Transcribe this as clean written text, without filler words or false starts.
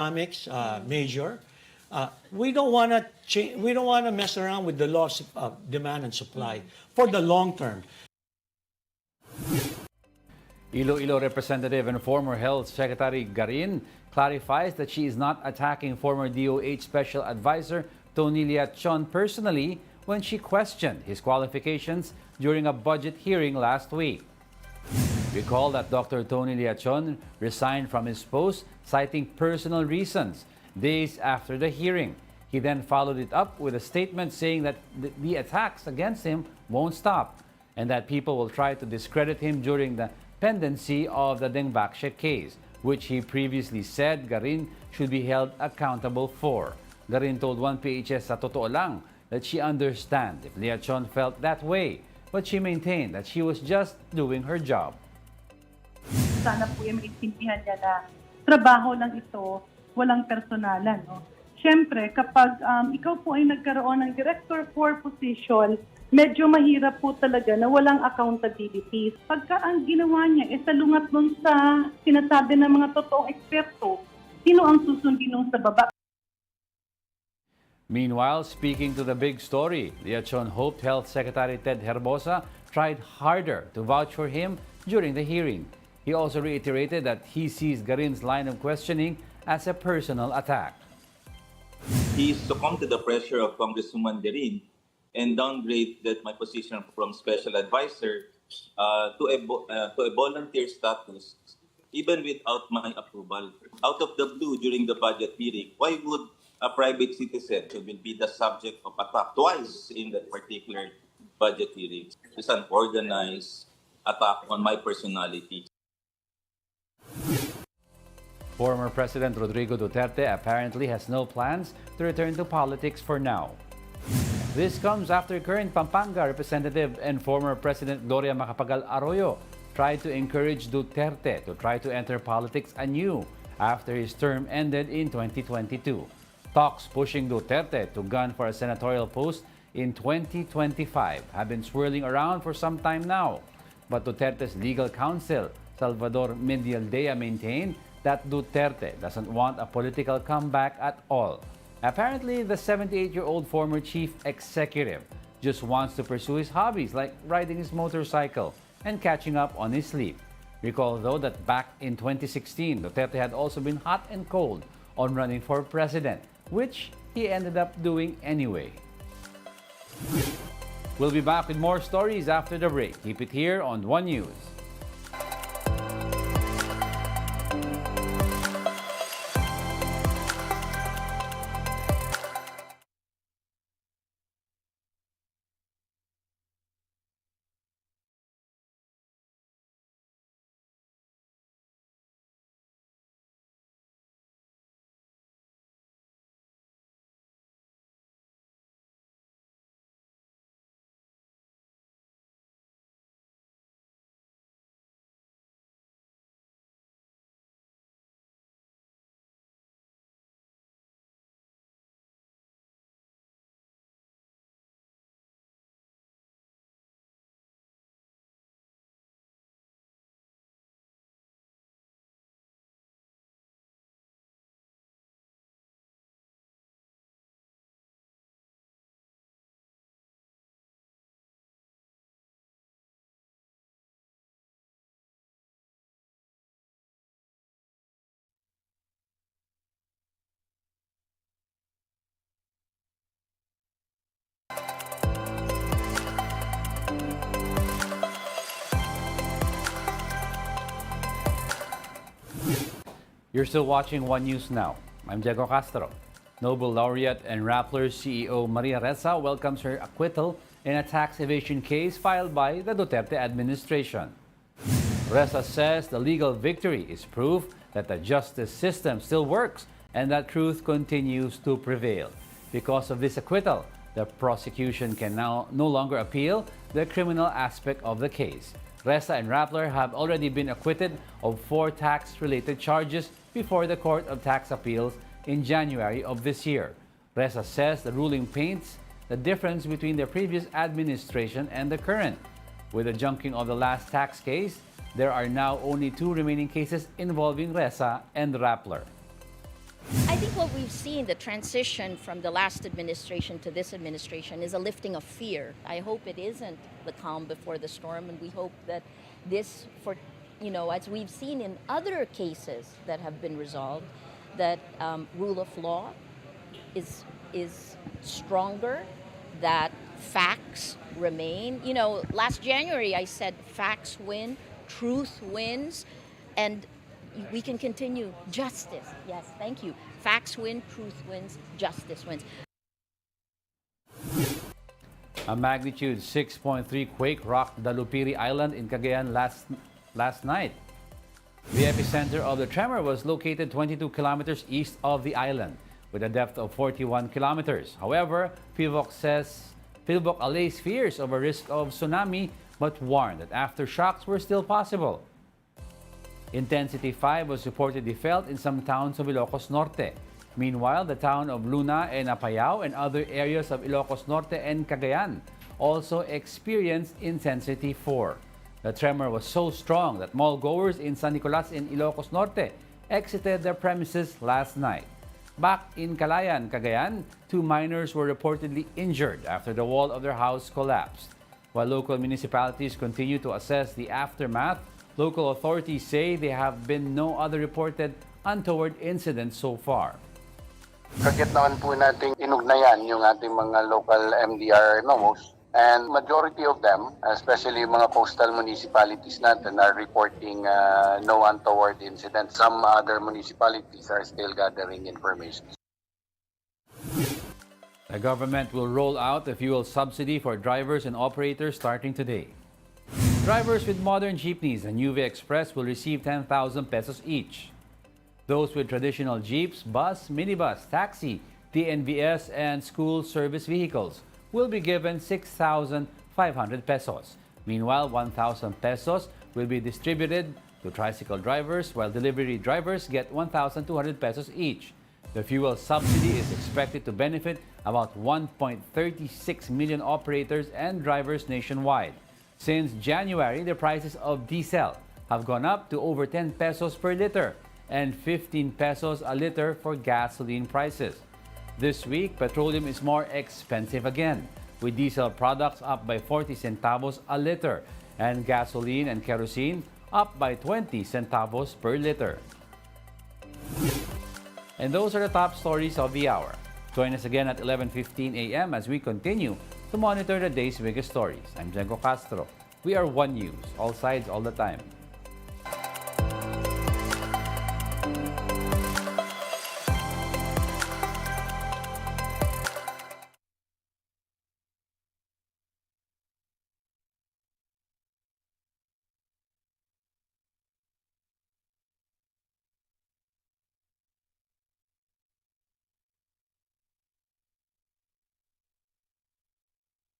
economics major. We don't want to change. We don't want to mess around with the laws of demand and supply for the long term. Iloilo Representative and former Health Secretary Garin clarifies that she is not attacking former DOH Special Advisor Tony Leachon personally when she questioned his qualifications during a budget hearing last week. Recall that Dr. Tony Leachon resigned from his post citing personal reasons days after the hearing. He then followed it up with a statement saying that the attacks against him won't stop and that people will try to discredit him during the pendency of the Dengbakshe case, which he previously said Garin should be held accountable for. Garin told 1PHS sa Totoo Lang that she understands if Leachon felt that way, but she maintained that she was just doing her job. Sana po yung maintindihan niya na trabaho lang ito, walang personalan. No? Siyempre, kapag ikaw po ay nagkaroon ng director for position, medyo mahirap po talaga na walang accountability. Pagka ang ginawa niya ay salungat nun sa sinasabi ng mga totoong eksperto, sino ang susundin nun sa baba? Meanwhile, speaking to the big story, Leachon hoped Health Secretary Ted Herbosa tried harder to vouch for him during the hearing. He also reiterated that he sees Garin's line of questioning as a personal attack. He succumbed to the pressure of Congresswoman Garin and downgraded my position from special advisor to a volunteer status, even without my approval. Out of the blue during the budget hearing, why would a private citizen who will be the subject of attack twice in that particular budget hearing? It's an organized attack on my personality. Former President Rodrigo Duterte apparently has no plans to return to politics for now. This comes after current Pampanga Representative and former President Gloria Macapagal Arroyo tried to encourage Duterte to try to enter politics anew after his term ended in 2022. Talks pushing Duterte to gun for a senatorial post in 2025 have been swirling around for some time now. But Duterte's legal counsel, Salvador Medialdea, maintained that Duterte doesn't want a political comeback at all. Apparently, the 78-year-old former chief executive just wants to pursue his hobbies like riding his motorcycle and catching up on his sleep. Recall, though, that back in 2016, Duterte had also been hot and cold on running for president, which he ended up doing anyway. We'll be back with more stories after the break. Keep it here on One News. You're still watching One News Now. I'm Diego Castro. Nobel laureate and Rappler CEO Maria Ressa welcomes her acquittal in a tax evasion case filed by the Duterte administration. Ressa says the legal victory is proof that the justice system still works and that truth continues to prevail. Because of this acquittal, the prosecution can now no longer appeal the criminal aspect of the case. Ressa and Rappler have already been acquitted of 4 tax-related charges before the Court of Tax Appeals in January of this year. Ressa says the ruling paints the difference between the previous administration and the current. With the junking of the last tax case, there are now only 2 remaining cases involving Ressa and Rappler. think what we've seen, the transition from the last administration to this administration, is a lifting of fear. I hope it isn't the calm before the storm, and we hope that this, as we've seen in other cases that have been resolved, that rule of law is stronger, that facts remain. Last January I said facts win, truth wins, and we can continue. Justice, yes, thank you. Facts win, truth wins, justice wins. A magnitude 6.3 quake rocked the Lupiri Island in Cagayan last night. The epicenter of the tremor was located 22 kilometers east of the island, with a depth of 41 kilometers. However, PhilBoc allays fears of a risk of tsunami, but warned that aftershocks were still possible. Intensity 5 was reportedly felt in some towns of Ilocos Norte. Meanwhile, the town of Luna and Apayao and other areas of Ilocos Norte and Cagayan also experienced intensity 4. The tremor was so strong that mall goers in San Nicolas in Ilocos Norte exited their premises last night. Back in Calayan, Cagayan, 2 miners were reportedly injured after the wall of their house collapsed. While local municipalities continue to assess the aftermath, local authorities say there have been no other reported untoward incidents so far. Kagyat naman po nating inugnayan yung ating mga local MDR NOMOs, and majority of them, especially mga coastal municipalities natin, are reporting no untoward incidents. Some other municipalities are still gathering information. The government will roll out a fuel subsidy for drivers and operators starting today. Drivers with modern jeepneys and UV Express will receive 10,000 pesos each. Those with traditional jeeps, bus, minibus, taxi, TNVS, and school service vehicles will be given 6,500 pesos. Meanwhile, 1,000 pesos will be distributed to tricycle drivers, while delivery drivers get 1,200 pesos each. The fuel subsidy is expected to benefit about 1.36 million operators and drivers nationwide. Since January, the prices of diesel have gone up to over 10 pesos per liter and 15 pesos a liter for gasoline prices. This week, petroleum is more expensive again, with diesel products up by 40 centavos a liter and gasoline and kerosene up by 20 centavos per liter. And those are the top stories of the hour. Join us again at 11:15 a.m. as we continue to monitor the day's biggest stories. I'm Jenko Castro. We are One News, all sides, all the time.